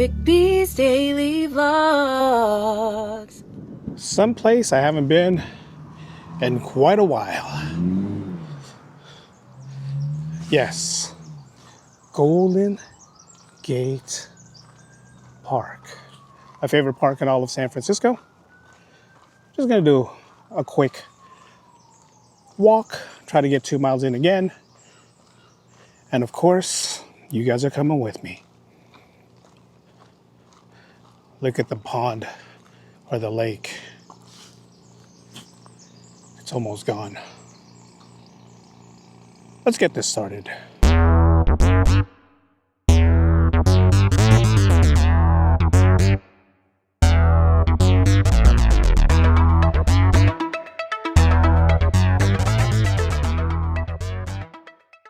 Rick B's Daily Vlogs. Someplace I haven't been in quite a while. Yes, Golden Gate Park. My favorite park in all of San Francisco. Just gonna do a quick walk, try to get 2 miles in again. And of course, you guys are coming with me. Look at the pond or the lake. It's almost gone. Let's get this started.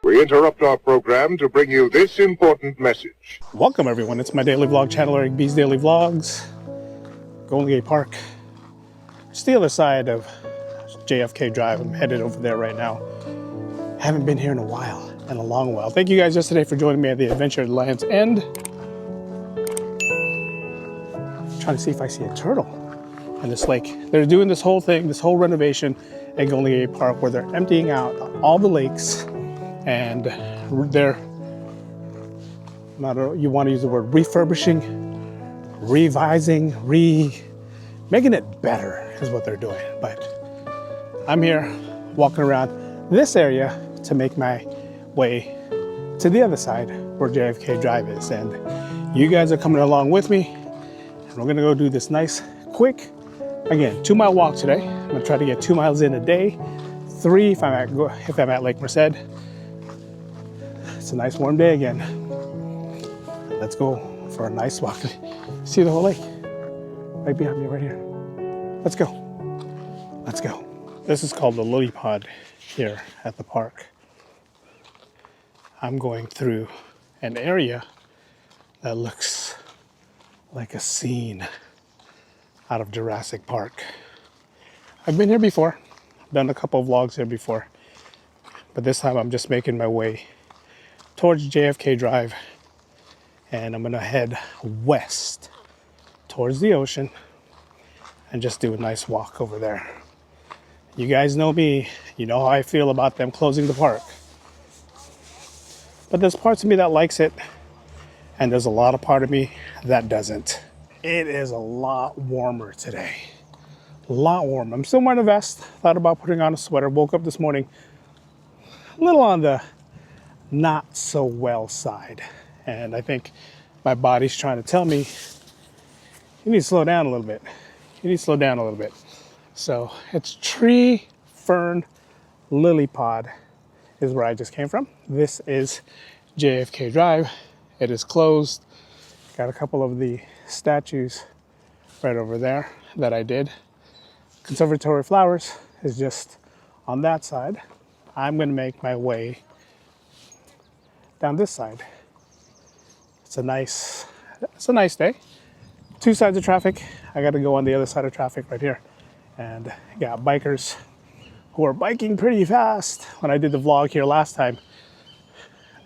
We interrupt our program to bring you this important message. Welcome everyone, it's my daily vlog channel, Eric B's Daily Vlogs. Golden Gate Park. It's the other side of JFK Drive. I'm headed over there right now. Haven't been here in a while, in a long while. Thank you guys yesterday for joining me at the adventure at Land's End. I'm trying to see if I see a turtle in this lake. They're doing this whole thing, this whole renovation at Golden Gate Park where they're emptying out all the lakes and they're, you want to use the word refurbishing, revising, making it better is what they're doing. But I'm here walking around this area to make my way to the other side where JFK Drive is. And you guys are coming along with me. And we're gonna go do this nice, quick, again, 2 mile walk today. I'm gonna try to get 2 miles in a day. 3 if I'm at Lake Merced. It's a nice warm day again. Let's go for a nice walk. See the whole lake? Right behind me, right here. Let's go. Let's go. This is called the lily pond here at the park. I'm going through an area that looks like a scene out of Jurassic Park. I've been here before. I've done a couple of vlogs here before. But this time I'm just making my way towards JFK Drive. And I'm gonna head west towards the ocean and just do a nice walk over there. You guys know me, you know how I feel about them closing the park. But there's parts of me that likes it, and there's a lot of part of me that doesn't. It is a lot warmer today. A lot warmer. I'm still wearing a vest. Thought about putting on a sweater. Woke up this morning a little on the not so well side. And I think my body's trying to tell me, you need to slow down a little bit. You need to slow down a little bit. So it's Tree Fern Lily Pod is where I just came from. This is JFK Drive. It is closed. Got a couple of the statues right over there that I did. Conservatory of Flowers is just on that side. I'm gonna make my way down this side. It's a nice day. 2 sides of traffic. I got to go on the other side of traffic right here. And got bikers who are biking pretty fast. When I did the vlog here last time,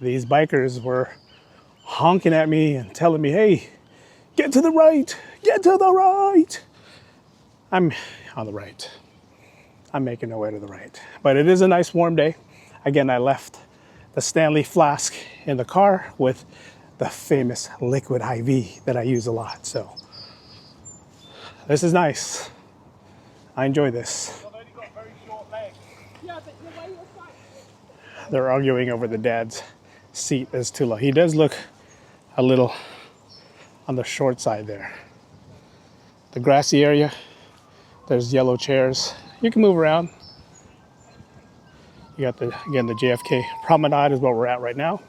these bikers were honking at me and telling me, hey, get to the right, get to the right. I'm on the right. I'm making my way to the right. But it is a nice warm day. Again, I left the Stanley flask in the car with the famous liquid IV that I use a lot. So this is nice. I enjoy this. They're arguing over the dad's seat is too low. He does look a little on the short side there. The grassy area, there's yellow chairs. You can move around. You got the JFK Promenade is where we're at right now.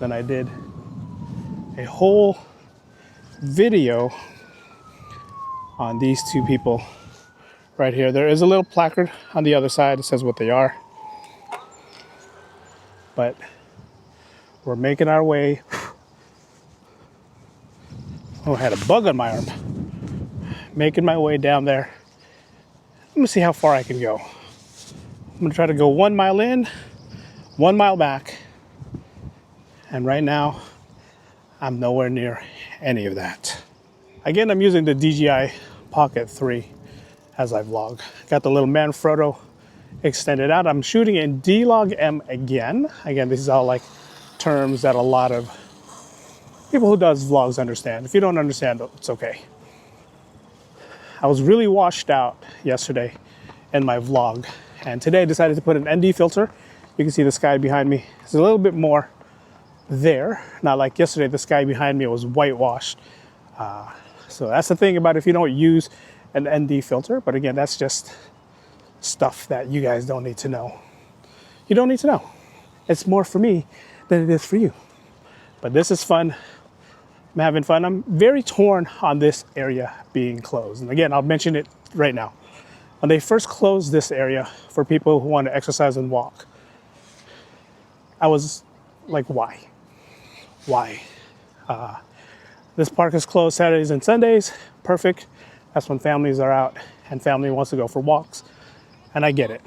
Then I did a whole video on these two people right here. There is a little placard on the other side that says what they are. But we're making our way. Oh, I had a bug on my arm. Making my way down there. Let me see how far I can go. I'm gonna try to go 1 mile in, 1 mile back. And right now, I'm nowhere near any of that. Again, I'm using the DJI Pocket 3 as I vlog. Got the little Manfrotto extended out. I'm shooting in D-Log M again. Again, this is all like terms that a lot of people who does vlogs understand. If you don't understand, it's okay. I was really washed out yesterday in my vlog, and today I decided to put an ND filter. You can see the sky behind me. It's a little bit more there. Not like yesterday, the sky behind me was whitewashed. So that's the thing about if you don't use an ND filter. But again, that's just stuff that you guys don't need to know. You don't need to know. It's more for me than it is for you. But this is fun. I'm having fun. I'm very torn on this area being closed. And again, I'll mention it right now. When they first closed this area for people who want to exercise and walk, I was like, why? Why? This park is closed Saturdays and Sundays. Perfect. That's when families are out and family wants to go for walks. And I get it.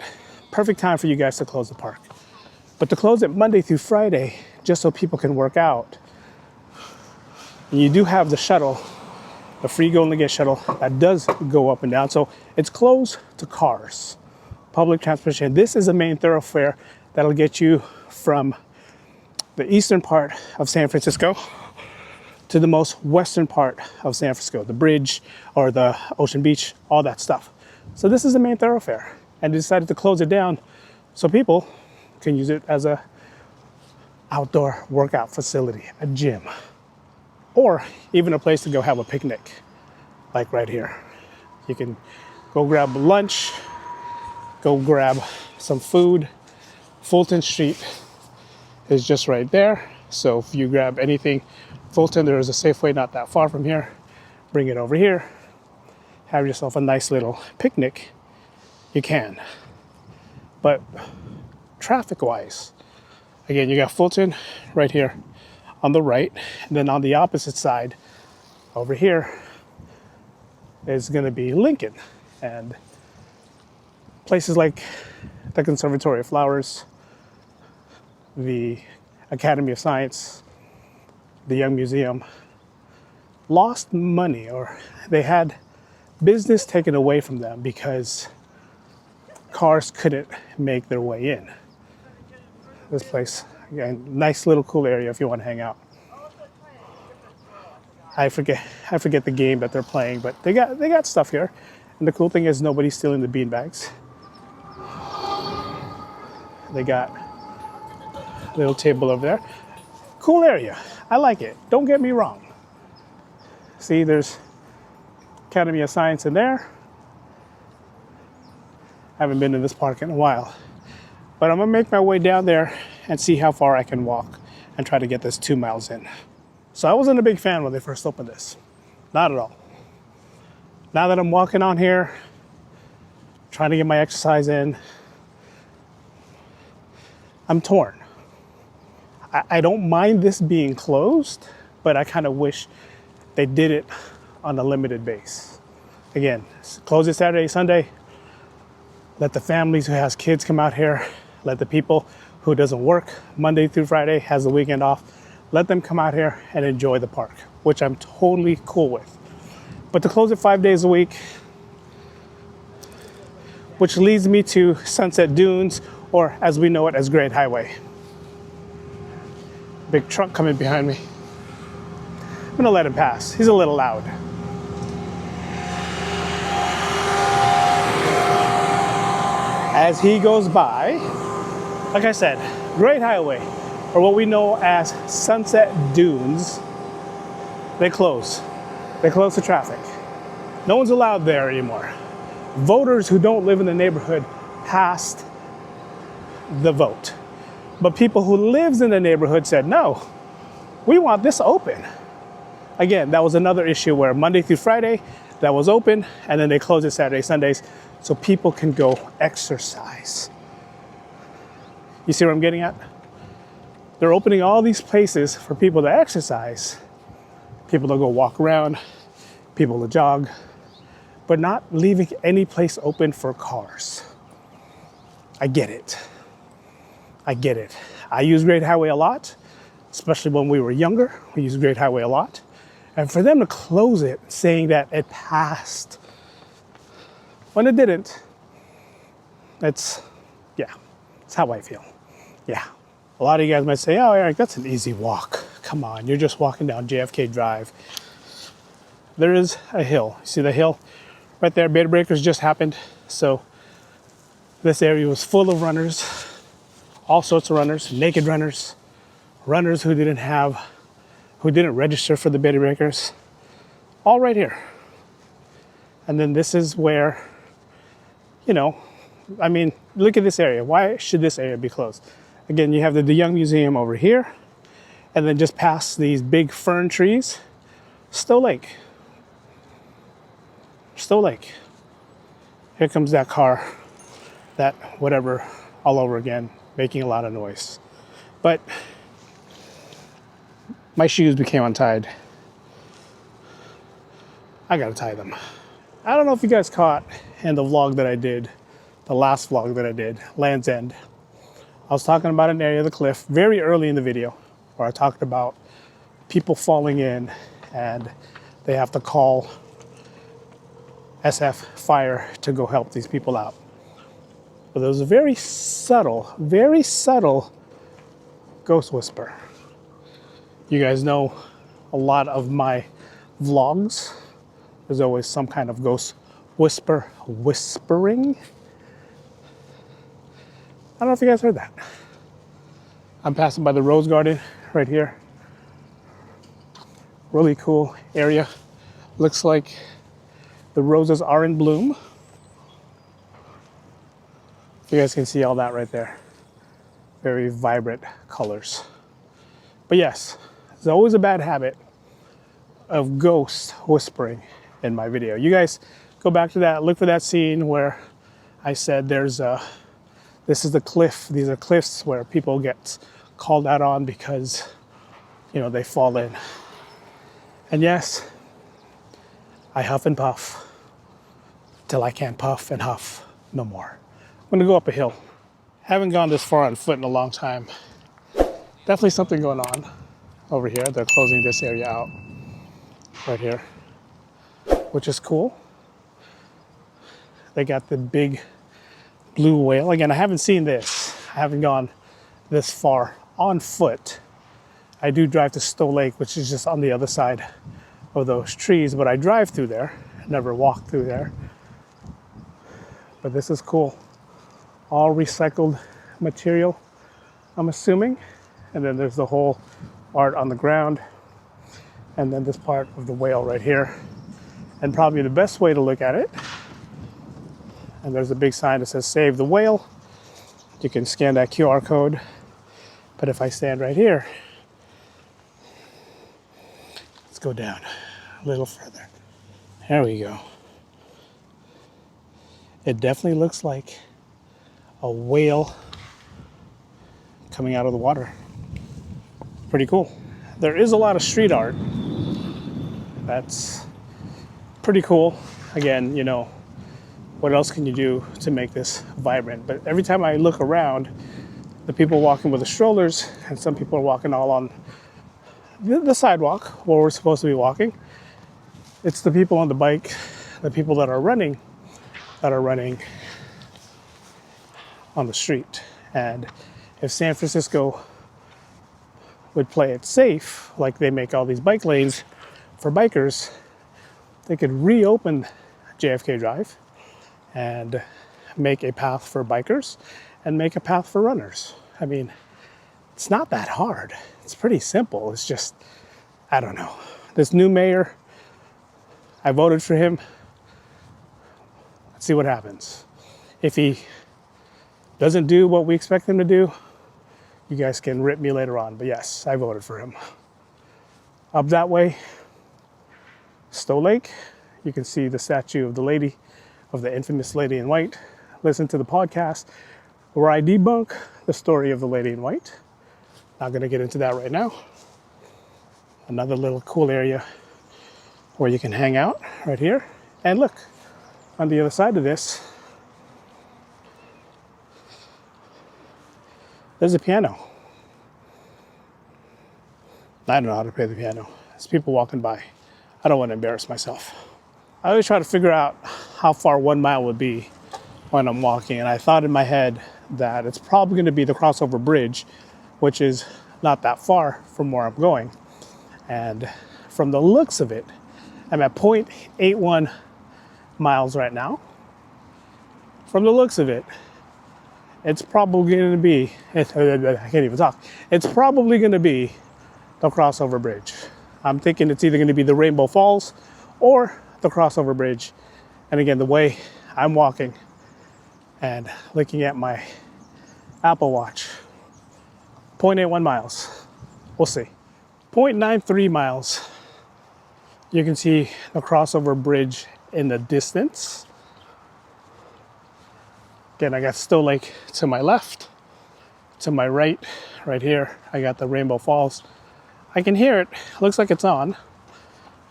Perfect time for you guys to close the park. But to close it Monday through Friday, just so people can work out, and you do have the shuttle, the free Go and Get shuttle, that does go up and down. So it's closed to cars, public transportation. This is a main thoroughfare that'll get you from the eastern part of San Francisco to the most western part of San Francisco, the bridge or the Ocean Beach, all that stuff. So this is the main thoroughfare, and they decided to close it down so people can use it as a outdoor workout facility, a gym, or even a place to go have a picnic, like right here. You can go grab lunch, go grab some food. Fulton Street is just right there. So if you grab anything, Fulton, there is a Safeway not that far from here. Bring it over here. Have yourself a nice little picnic. You can. But traffic-wise, again, you got Fulton right here on the right, and then on the opposite side over here is going to be Lincoln, and places like the Conservatory of Flowers, the Academy of Science, the Young Museum lost money, or they had business taken away from them because cars couldn't make their way in. This place, again, nice little cool area if you want to hang out. I forget the game that they're playing, but they got stuff here. And the cool thing is nobody's stealing the beanbags. They got a little table over there. Cool area. I like it. Don't get me wrong. See, there's Academy of Science in there. I haven't been to this park in a while. But I'm gonna make my way down there and see how far I can walk and try to get this 2 miles in. So I wasn't a big fan when they first opened this. Not at all. Now that I'm walking on here, trying to get my exercise in, I'm torn. I don't mind this being closed, but I kind of wish they did it on a limited base. Again, close it Saturday, Sunday. Let the families who has kids come out here. Let the people who doesn't work Monday through Friday, has the weekend off, let them come out here and enjoy the park, which I'm totally cool with. But to close it 5 days a week, which leads me to Sunset Dunes, or as we know it as Great Highway. Big truck coming behind me. I'm gonna let him pass. He's a little loud. As he goes by, like I said, Great Highway, or what we know as Sunset Dunes, they close. They close the traffic. No one's allowed there anymore. Voters who don't live in the neighborhood passed the vote. But people who lives in the neighborhood said, no, we want this open. Again, that was another issue where Monday through Friday, that was open, and then they closed it Saturday, Sundays, so people can go exercise. You see what I'm getting at? They're opening all these places for people to exercise, people to go walk around, people to jog, but not leaving any place open for cars. I get it. I get it. I use Great Highway a lot. especially when we were younger. We used Great Highway a lot. And for them to close it saying that it passed when it didn't, it's how I feel. Yeah. A lot of you guys might say, oh, Eric, that's an easy walk. Come on, you're just walking down JFK Drive. There is a hill. You see the hill right there? Beta breakers just happened. So this area was full of runners, all sorts of runners, naked runners, runners who didn't register for the beta breakers, all right here. And then this is where, I mean, look at this area. Why should this area be closed? Again, you have the DeYoung Museum over here, and then just past these big fern trees, Stowe Lake. Stowe Lake. Here comes that car, that whatever, all over again, making a lot of noise. But my shoes became untied. I gotta tie them. I don't know if you guys caught in the vlog that I did, the last vlog that I did, Land's End. I was talking about an area of the cliff very early in the video where I talked about people falling in and they have to call SF fire to go help these people out. But there was a very subtle ghost whisper. You guys know a lot of my vlogs. There's always some kind of ghost whispering. I don't know if you guys heard that. I'm passing by the Rose Garden right here. Really cool area. Looks like the roses are in bloom. You guys can see all that right there. Very vibrant colors. But yes, there's always a bad habit of ghost whispering in my video. You guys go back to that, look for that scene where I said this is the cliff. These are cliffs where people get called out on because, they fall in. And yes, I huff and puff till I can't puff and huff no more. I'm gonna go up a hill. Haven't gone this far on foot in a long time. Definitely something going on over here. They're closing this area out right here, which is cool. They got the big blue whale. Again, I haven't seen this. I haven't gone this far on foot. I do drive to Stowe Lake, which is just on the other side of those trees, but I drive through there, never walk through there. But this is cool. All recycled material, I'm assuming. And then there's the whole art on the ground. And then this part of the whale right here. And probably the best way to look at it, and there's a big sign that says Save the Whale. You can scan that QR code. But if I stand right here, let's go down a little further. There we go. It definitely looks like a whale coming out of the water. Pretty cool. There is a lot of street art. That's pretty cool. Again, what else can you do to make this vibrant? But every time I look around, the people walking with the strollers, and some people are walking all on the sidewalk where we're supposed to be walking. It's the people on the bike, the people that are running on the street. And if San Francisco would play it safe, like they make all these bike lanes for bikers, they could reopen JFK Drive and make a path for bikers and make a path for runners. I mean, it's not that hard. It's pretty simple. It's just, I don't know. This new mayor, I voted for him. Let's see what happens. If he doesn't do what we expect him to do, you guys can rip me later on. But yes, I voted for him. Up that way, Stowe Lake, you can see the statue of the infamous lady in white. Listen to the podcast where I debunk the story of the lady in white. Not going to get into that right now. Another little cool area where you can hang out right here. And look, on the other side of this, there's a piano. I don't know how to play the piano. There's people walking by. I don't want to embarrass myself. I always try to figure out how far 1 mile would be when I'm walking, and I thought in my head that it's probably going to be the crossover bridge, which is not that far from where I'm going. And from the looks of it, I'm at 0.81 miles right now. From the looks of it, it's probably going to be, I can't even talk. It's probably going to be the crossover bridge. I'm thinking it's either going to be the Rainbow Falls or the crossover bridge. And again, the way I'm walking and looking at my Apple Watch, 0.81 miles. We'll see. 0.93 miles. You can see the crossover bridge in the distance. Again, I got Still Lake to my left. To my right, right here, I got the Rainbow Falls. I can hear it. Looks like it's on.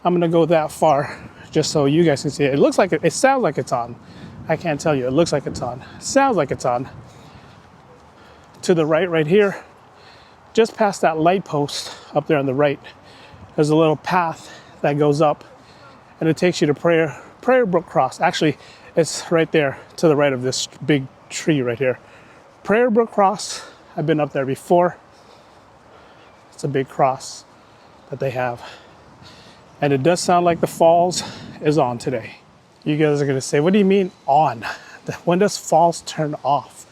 I'm gonna go that far just so you guys can see it. It looks like it sounds like it's on. I can't tell you. It looks like it's on. It sounds like it's on. To the right, right here, just past that light post up there on the right, there's a little path that goes up and it takes you to Prayer Brook Cross. Actually, it's right there to the right of this big tree right here. Prayer Brook Cross. I've been up there before. It's a big cross that they have. And it does sound like the falls is on today. You guys are gonna say, what do you mean on? When does falls turn off?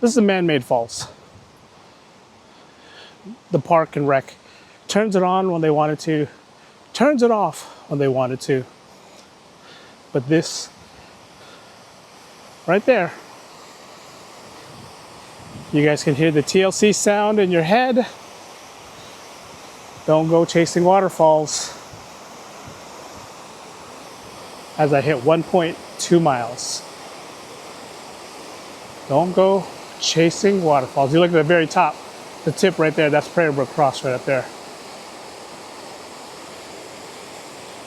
This is a man-made falls. The park and rec turns it on when they wanted to, turns it off when they wanted to. But this, right there, you guys can hear the TLC sound in your head. Don't go chasing waterfalls. As I hit 1.2 miles. Don't go chasing waterfalls. You look at the very top, the tip right there, that's Prayer Brook Cross right up there.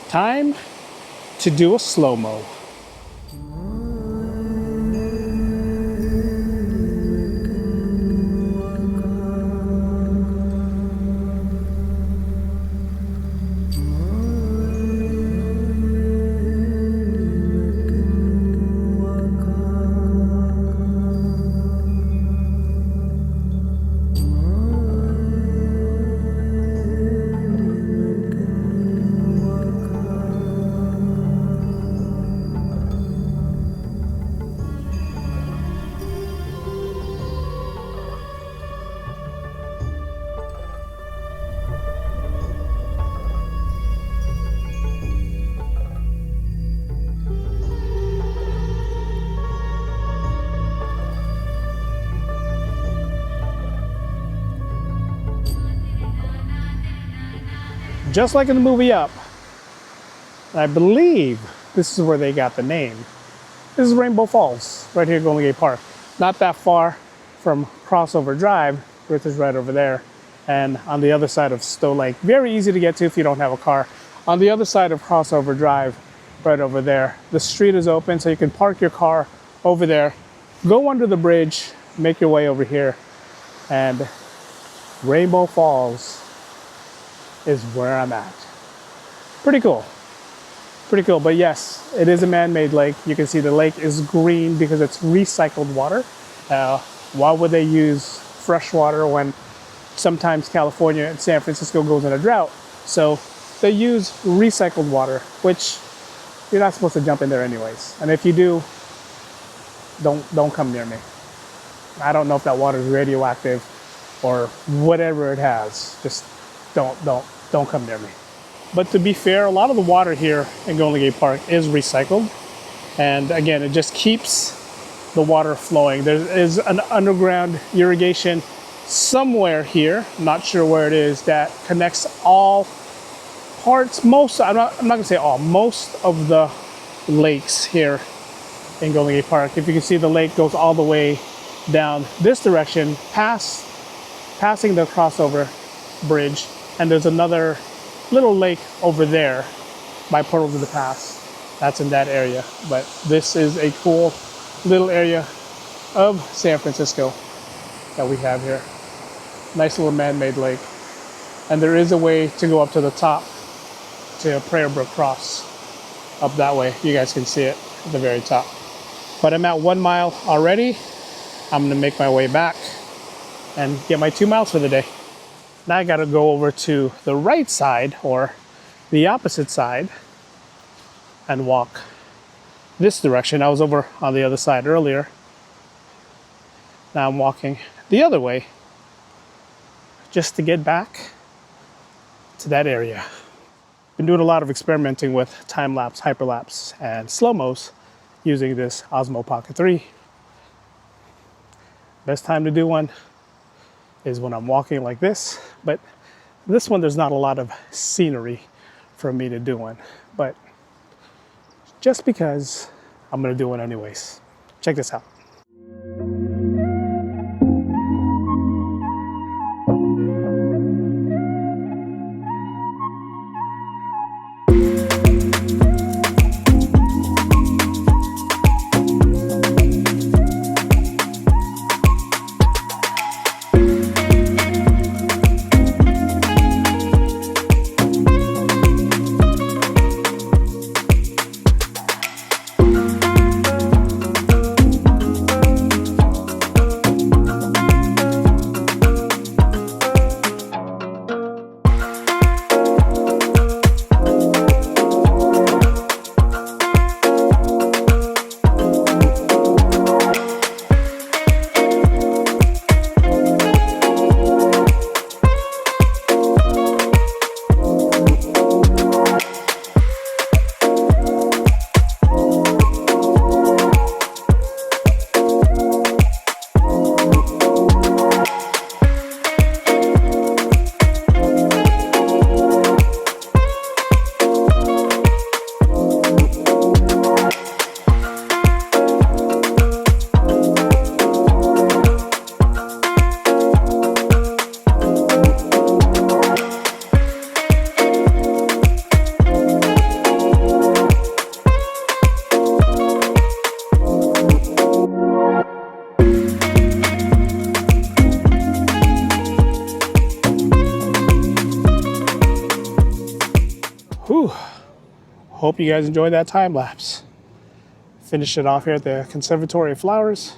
Time to do a slow-mo. Just like in the movie Up. I believe this is where they got the name. This is Rainbow Falls, right here at Golden Gate Park. Not that far from Crossover Drive, which is right over there. And on the other side of Stowe Lake. Very easy to get to if you don't have a car. On the other side of Crossover Drive, right over there, the street is open, so you can park your car over there, go under the bridge, make your way over here, and Rainbow Falls is where I'm at. Pretty cool. Pretty cool, but yes, it is a man-made lake. You can see the lake is green because it's recycled water. Why would they use fresh water when sometimes California and San Francisco goes in a drought? So they use recycled water, which you're not supposed to jump in there anyways. And if you do, don't come near me. I don't know if that water is radioactive or whatever it has. Just don't come near me. But to be fair, a lot of the water here in Golden Gate Park is recycled. And again, it just keeps the water flowing. There is an underground irrigation somewhere here, not sure where it is, that connects all parts, I'm not gonna say all, most of the lakes here in Golden Gate Park. If you can see, the lake goes all the way down this direction, passing the crossover bridge. And there's another little lake over there by Portals of the Pass. That's in that area. But this is a cool little area of San Francisco that we have here. Nice little man-made lake. And there is a way to go up to the top to Prayer Brook Cross up that way. You guys can see it at the very top. But I'm at 1 mile already. I'm gonna make my way back and get my 2 miles for the day. Now I gotta go over to the right side or the opposite side and walk this direction. I was over on the other side earlier. Now I'm walking the other way just to get back to that area. Been doing a lot of experimenting with time-lapse, hyperlapse, and slow-mos using this Osmo Pocket 3. Best time to do one is when I'm walking like this, but this one there's not a lot of scenery for me to do one, but just because I'm gonna do one anyways. Check this out. Whew. Hope you guys enjoyed that time lapse. Finished it off here at the Conservatory of Flowers.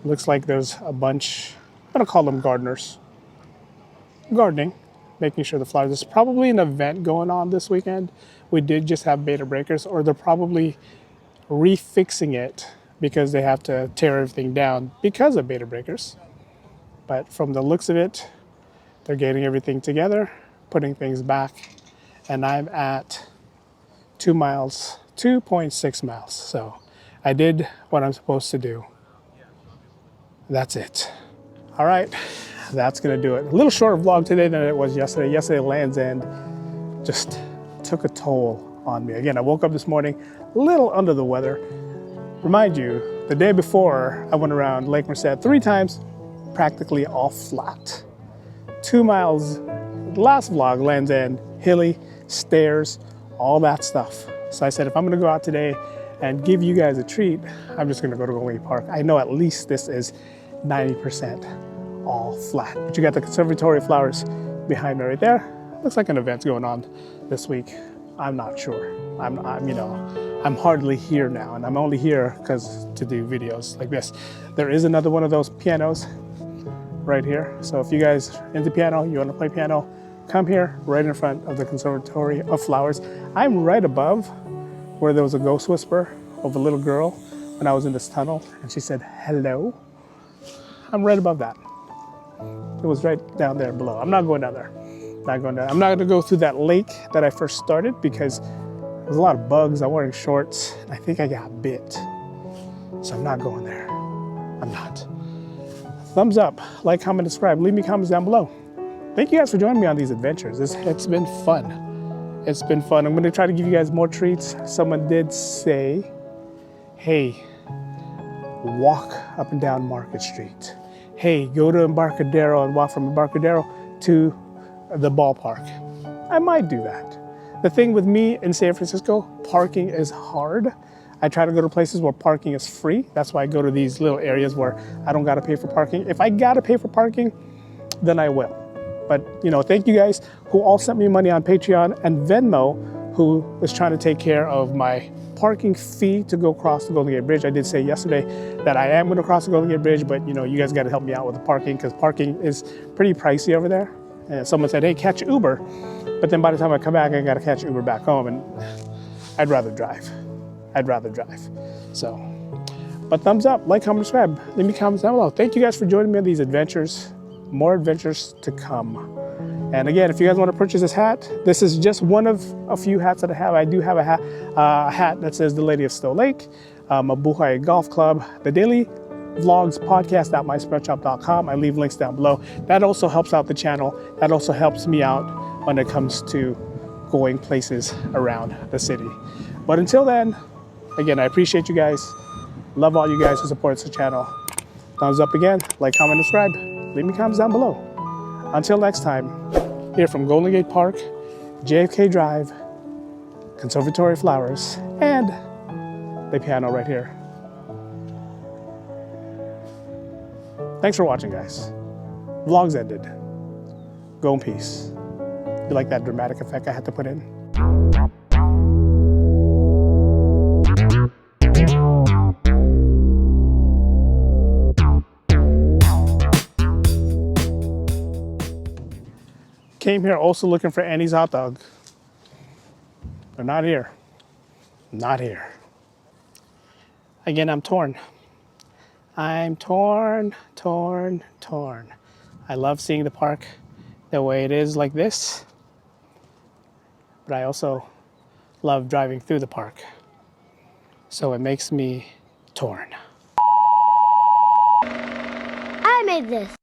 Looks like there's a bunch, I'm gonna call them gardeners. Gardening, making sure the flowers, there's probably an event going on this weekend. We did just have beta breakers, or they're probably refixing it because they have to tear everything down because of beta breakers. But from the looks of it, they're getting everything together, putting things back, and I'm at 2 miles, 2.6 miles. So I did what I'm supposed to do. That's it. All right, that's gonna do it. A little shorter vlog today than it was yesterday. Yesterday, Land's End just took a toll on me. Again, I woke up this morning a little under the weather. Remind you, the day before, I went around Lake Merced 3 times, practically all flat. 2 miles, last vlog, Land's End, hilly, stairs, all that stuff. So I said, if I'm gonna go out today and give you guys a treat, I'm just gonna go to Golden Park. I know at least this is 90% all flat. But you got the Conservatory of Flowers behind me right there. Looks like an event's going on this week. I'm not sure. I'm hardly here now, and I'm only here because to do videos like this. There is another one of those pianos right here. So if you guys are into piano, you want to play piano, come here right in front of the Conservatory of Flowers. I'm right above where there was a ghost whisper of a little girl when I was in this tunnel, and she said, hello. I'm right above that. It was right down there below. I'm not going down there. Not going down. I'm not going to go through that lake that I first started because there's a lot of bugs. I'm wearing shorts. And I think I got bit. So I'm not going there. I'm not. Thumbs up, like, comment, subscribe. Leave me comments down below. Thank you guys for joining me on these adventures. It's been fun. It's been fun. I'm going to try to give you guys more treats. Someone did say, hey, walk up and down Market Street. Hey, go to Embarcadero and walk from Embarcadero to the ballpark. I might do that. The thing with me in San Francisco, parking is hard. I try to go to places where parking is free. That's why I go to these little areas where I don't gotta pay for parking. If I gotta pay for parking, then I will. But, you know, thank you guys who all sent me money on Patreon and Venmo, who is trying to take care of my parking fee to go across the Golden Gate Bridge. I did say yesterday that I am going to cross the Golden Gate Bridge, but, you know, you guys got to help me out with the parking because parking is pretty pricey over there. And someone said, hey, catch Uber. But then by the time I come back, I got to catch Uber back home, and I'd rather drive. So, but thumbs up, like, comment, subscribe. Leave me comments down below. Thank you guys for joining me on these adventures. More adventures to come. And again, if you guys want to purchase this hat, this is just one of a few hats that I have. I do have a hat that says The Lady of Stowe Lake, a Buhay Golf Club, the Daily Vlogs podcast at myspreadshop.com. I leave links down below. That also helps out the channel. That also helps me out when it comes to going places around the city. But until then, again, I appreciate you guys. Love all you guys who support the channel. Thumbs up again, like, comment, and subscribe. Leave me comments down below. Until next time, here from Golden Gate Park, JFK Drive, Conservatory of Flowers, and the piano right here. Thanks for watching, guys. Vlog's ended. Go in peace. You like that dramatic effect I had to put in? Came here also looking for Annie's hot dog. They're not here. Not here. Again, I'm torn. I'm torn. I love seeing the park the way it is like this, but I also love driving through the park. So it makes me torn. I made this.